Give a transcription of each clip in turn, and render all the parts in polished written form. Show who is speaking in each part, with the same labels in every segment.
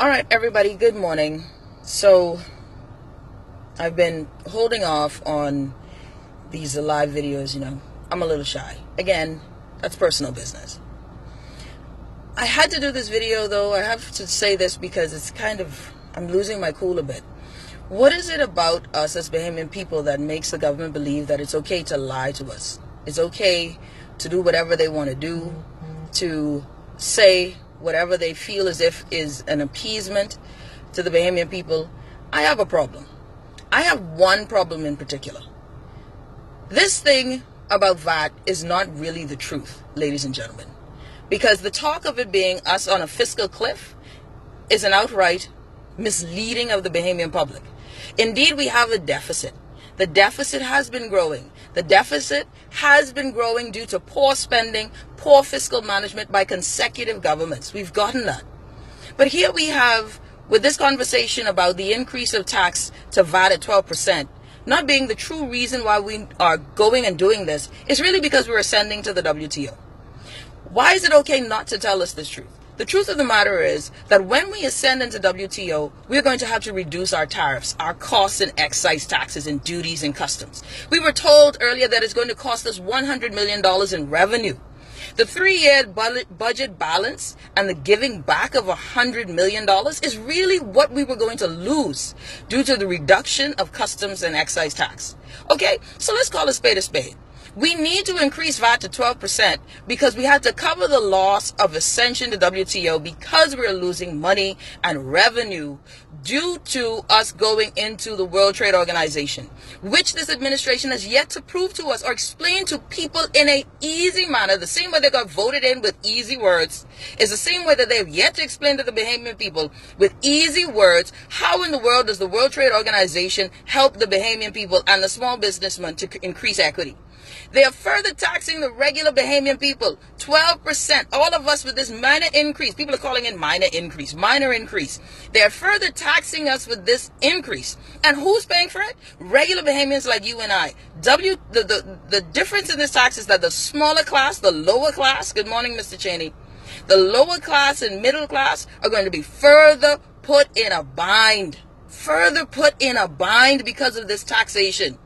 Speaker 1: All right, everybody, good morning. So, I've been holding off on these live videos, I'm a little shy. Again, that's personal business. I had to do this video, though. I have to say this because I'm losing my cool a bit. What is it about us as Bahamian people that makes the government believe that it's okay to lie to us? It's okay to do whatever they want to do, to say whatever they feel as if is an appeasement to the Bahamian people. I have a problem. I have one problem in particular. This thing about VAT is not really the truth, ladies and gentlemen, because the talk of it being us on a fiscal cliff is an outright misleading of the Bahamian public. Indeed, we have a deficit. The deficit has been growing. The deficit has been growing due to poor spending, poor fiscal management by consecutive governments. We've gotten that. But here we have, with this conversation about the increase of tax to VAT at 12%, not being the true reason why we are going and doing this, is really because we're ascending to the WTO. Why is it okay not to tell us this truth? The truth of the matter is that when we ascend into WTO, we're going to have to reduce our tariffs, our costs and excise taxes and duties and customs. We were told earlier that it's going to cost us $100 million in revenue. The 3-year budget balance and the giving back of $100 million is really what we were going to lose due to the reduction of customs and excise tax. Okay, so let's call a spade a spade. We need to increase VAT to 12% because we had to cover the loss of ascension to WTO because we're losing money and revenue due to us going into the World Trade Organization, which this administration has yet to prove to us or explain to people in an easy manner. The same way they got voted in with easy words is the same way that they have yet to explain to the Bahamian people with easy words how in the world does the World Trade Organization help the Bahamian people and the small businessmen to increase equity. They are further taxing the regular Bahamian people, 12%. All of us with this minor increase. People are calling it minor increase. They are further taxing us with this increase. And who's paying for it? Regular Bahamians like you and I. The difference in this tax is that the smaller class, the lower class, good morning, Mr. Cheney, the lower class and middle class are going to be further put in a bind. Because of this taxation.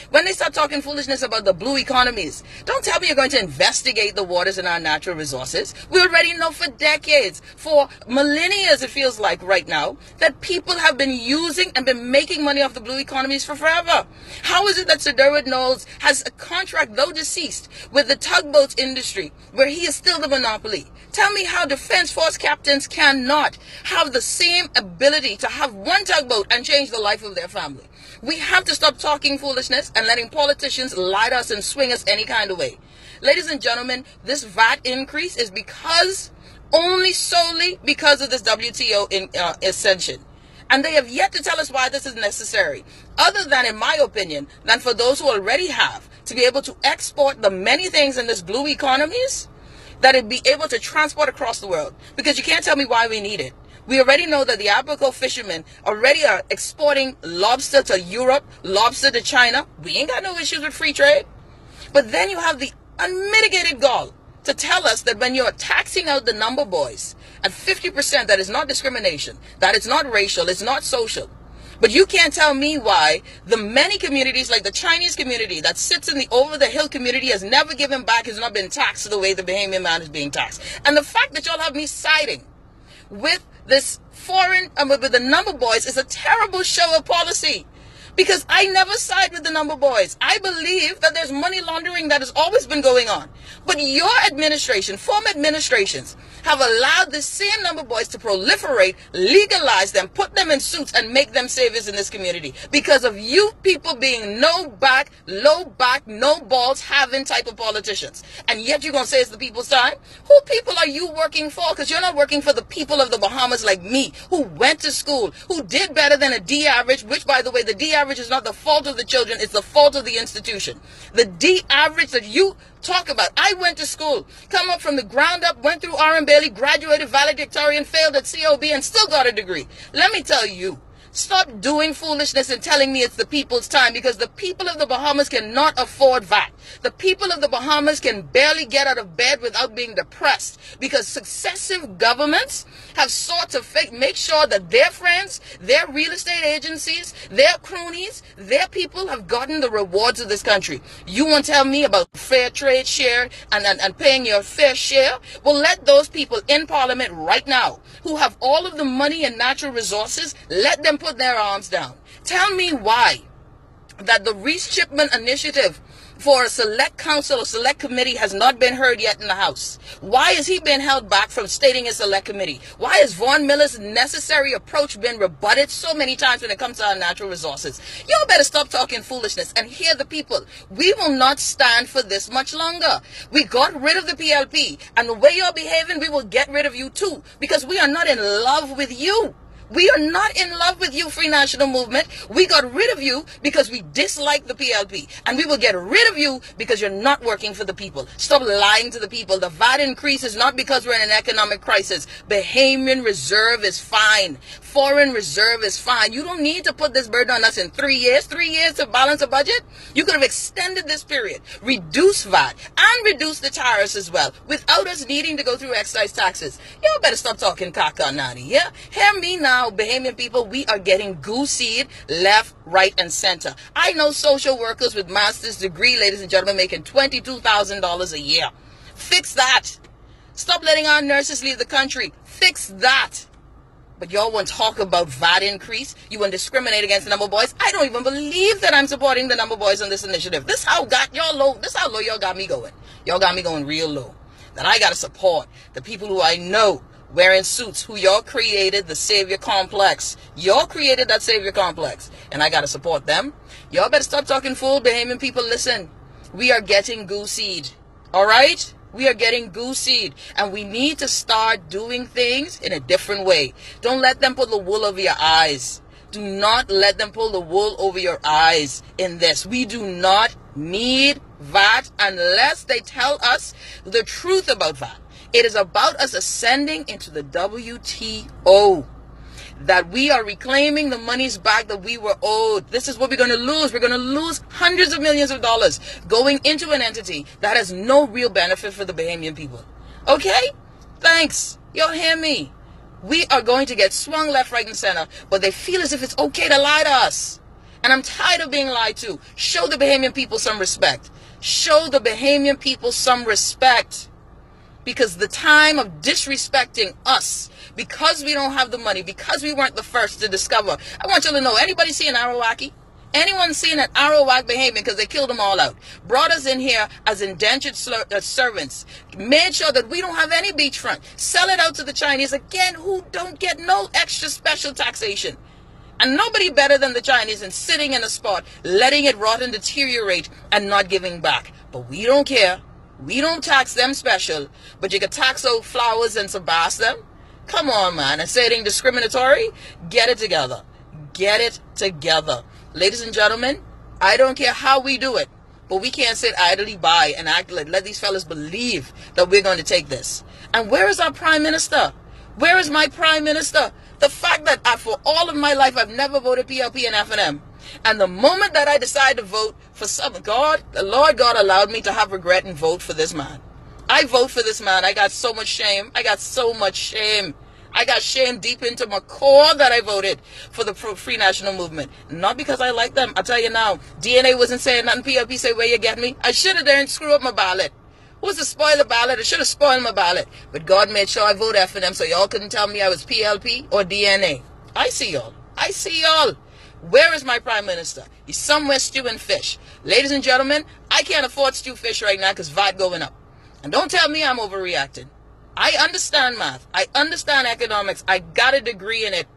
Speaker 1: When they start talking foolishness about the blue economies, don't tell me you're going to investigate the waters and our natural resources. We already know for decades, for millennia it feels like right now, that people have been using and been making money off the blue economies for forever. How is it that Sir Derwent Knowles has a contract, though deceased, with the tugboat industry, where he is still the monopoly? Tell me how Defense Force captains cannot have the same ability to have one tugboat and change the life of their family. We have to stop talking foolishness and letting politicians lie to us and swing us any kind of way. Ladies and gentlemen, this VAT increase is solely because of this WTO ascension. And they have yet to tell us why this is necessary. Other than, in my opinion, than for those who already have to be able to export the many things in this blue economies that it be able to transport across the world. Because you can't tell me why we need it. We already know that the Abaco fishermen already are exporting lobster to Europe, lobster to China. We ain't got no issues with free trade. But then you have the unmitigated gall to tell us that when you're taxing out the number boys at 50%, that is not discrimination, that it's not racial, it's not social. But you can't tell me why the many communities, like the Chinese community that sits in the over-the-hill community, has never given back, has not been taxed the way the Bahamian man is being taxed. And the fact that y'all have me siding with this foreign, with the number boys is a terrible show of policy. Because I never side with the number boys. I believe that there's money laundering that has always been going on. But your administration, former administrations, have allowed the same number boys to proliferate, legalize them, put them in suits, and make them saviors in this community. Because of you people being no back, low back, no balls having type of politicians. And yet you're going to say it's the people's time? Who people are you working for? Because you're not working for the people of the Bahamas like me, who went to school, who did better than a D average, which, by the way, the D average is not the fault of the children, it's the fault of the institution. The D average that you talk about, I went to school, come up from the ground up, went through R.M. Bailey, graduated valedictorian, failed at COB, and still got a degree. Let me tell you, Stop doing foolishness and telling me it's the people's time, because the people of the Bahamas cannot afford VAT. The people of the Bahamas can barely get out of bed without being depressed, because successive governments have sought to make sure that their friends, their real estate agencies, their cronies, their people have gotten the rewards of this country. You want to tell me about fair trade share and paying your fair share? Well, let those people in Parliament right now who have all of the money and natural resources, let them put their arms down. Tell me why that the Reece Chipman initiative for a select council or select committee has not been heard yet in the House. Why has he been held back from stating his select committee? Why has Vaughn Miller's necessary approach been rebutted so many times when it comes to our natural resources? Y'all better stop talking foolishness and hear the people. We will not stand for this much longer. We got rid of the PLP, and the way you're behaving, we will get rid of you too, because we are not in love with you. We are not in love with you, Free National Movement. We got rid of you because we dislike the PLP. And we will get rid of you because you're not working for the people. Stop lying to the people. The VAT increase is not because we're in an economic crisis. Bahamian Reserve is fine. Foreign Reserve is fine. You don't need to put this burden on us in 3 years. 3 years to balance a budget? You could have extended this period, reduce VAT, and reduce the tariffs as well, without us needing to go through excise taxes. Y'all better stop talking caca naughty, yeah? Hear me now, Bahamian people. We are getting goose-seed left, right, and center. I know social workers with master's degree, ladies and gentlemen, making $22,000 a year. Fix that. Stop letting our nurses leave the country. Fix that. But y'all want to talk about VAT increase. You want to discriminate against the number boys. I don't even believe that I'm supporting the number boys on this initiative. This how got y'all low. This how low y'all got me going. Y'all got me going real low. That I got to support the people who I know wearing suits, who y'all created the savior complex. Y'all created that savior complex, and I got to support them. Y'all better stop talking fool. Bahamian people, listen. We are getting goose-seed. All right? We are getting goose-seed, and we need to start doing things in a different way. Don't let them pull the wool over your eyes. Do not let them pull the wool over your eyes in this. We do not need VAT unless they tell us the truth about VAT. It is about us ascending into the WTO. That we are reclaiming the monies back that we were owed. This is what we're going to lose. We're going to lose hundreds of millions of dollars going into an entity that has no real benefit for the Bahamian people. Okay? Thanks. Y'all hear me? We are going to get swung left, right, and center, but they feel as if it's okay to lie to us. And I'm tired of being lied to. Show the Bahamian people some respect. Show the Bahamian people some respect. Because the time of disrespecting us, because we don't have the money, because we weren't the first to discover. I want you to know, anybody see an Arawaki? Anyone seen an Arawak Bahamian, because they killed them all out? Brought us in here as indentured servants. Made sure that we don't have any beachfront. Sell it out to the Chinese, again, who don't get no extra special taxation. And nobody better than the Chinese in sitting in a spot, letting it rot and deteriorate and not giving back. But we don't care. We don't tax them special, but you can tax out flowers and sabas them. Come on, man. And say it ain't discriminatory? Get it together. Get it together. Ladies and gentlemen, I don't care how we do it, but we can't sit idly by and act like, let these fellas believe that we're going to take this. And where is our prime minister? Where is my prime minister? The fact that for all of my life, I've never voted PLP and F&M. And the moment that I decide to vote for some God, the Lord God allowed me to have regret and vote for this man. I vote for this man. I got so much shame. I got so much shame. I got shame deep into my core that I voted for the Free National Movement. Not because I like them. I'll tell you now, DNA wasn't saying nothing. PLP say, where you get me? I should have done screw up my ballot. Who was to spoil the ballot? I should have spoiled my ballot. But God made sure I voted for them so y'all couldn't tell me I was PLP or DNA. I see y'all. I see y'all. Where is my prime minister? He's somewhere stewing fish. Ladies and gentlemen, I can't afford stew fish right now because VAT going up. And don't tell me I'm overreacting. I understand math. I understand economics. I got a degree in it.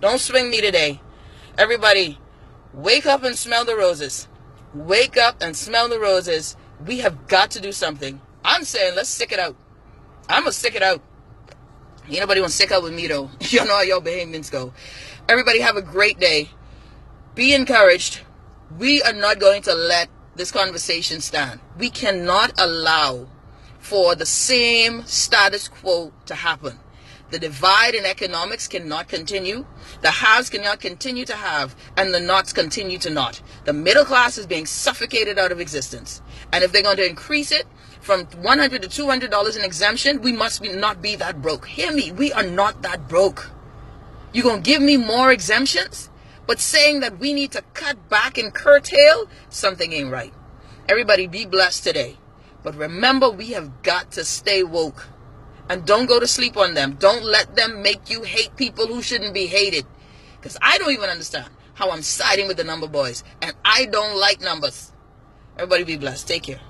Speaker 1: Don't swing me today. Everybody, wake up and smell the roses. Wake up and smell the roses. We have got to do something. I'm saying let's stick it out. I'm going to stick it out. Ain't nobody want to stick out with me though. You know how y'all Bahamians go. Everybody have a great day. Be encouraged. We are not going to let this conversation stand. We cannot allow for the same status quo to happen. The divide in economics cannot continue. The haves cannot continue to have, and the nots continue to not. The middle class is being suffocated out of existence. And if they're going to increase it from $100 to $200 in exemption, we must not be that broke. Hear me, we are not that broke. You're going to give me more exemptions, but saying that we need to cut back and curtail, something ain't right. Everybody be blessed today. But remember, we have got to stay woke. And don't go to sleep on them. Don't let them make you hate people who shouldn't be hated. Because I don't even understand how I'm siding with the number boys. And I don't like numbers. Everybody be blessed. Take care.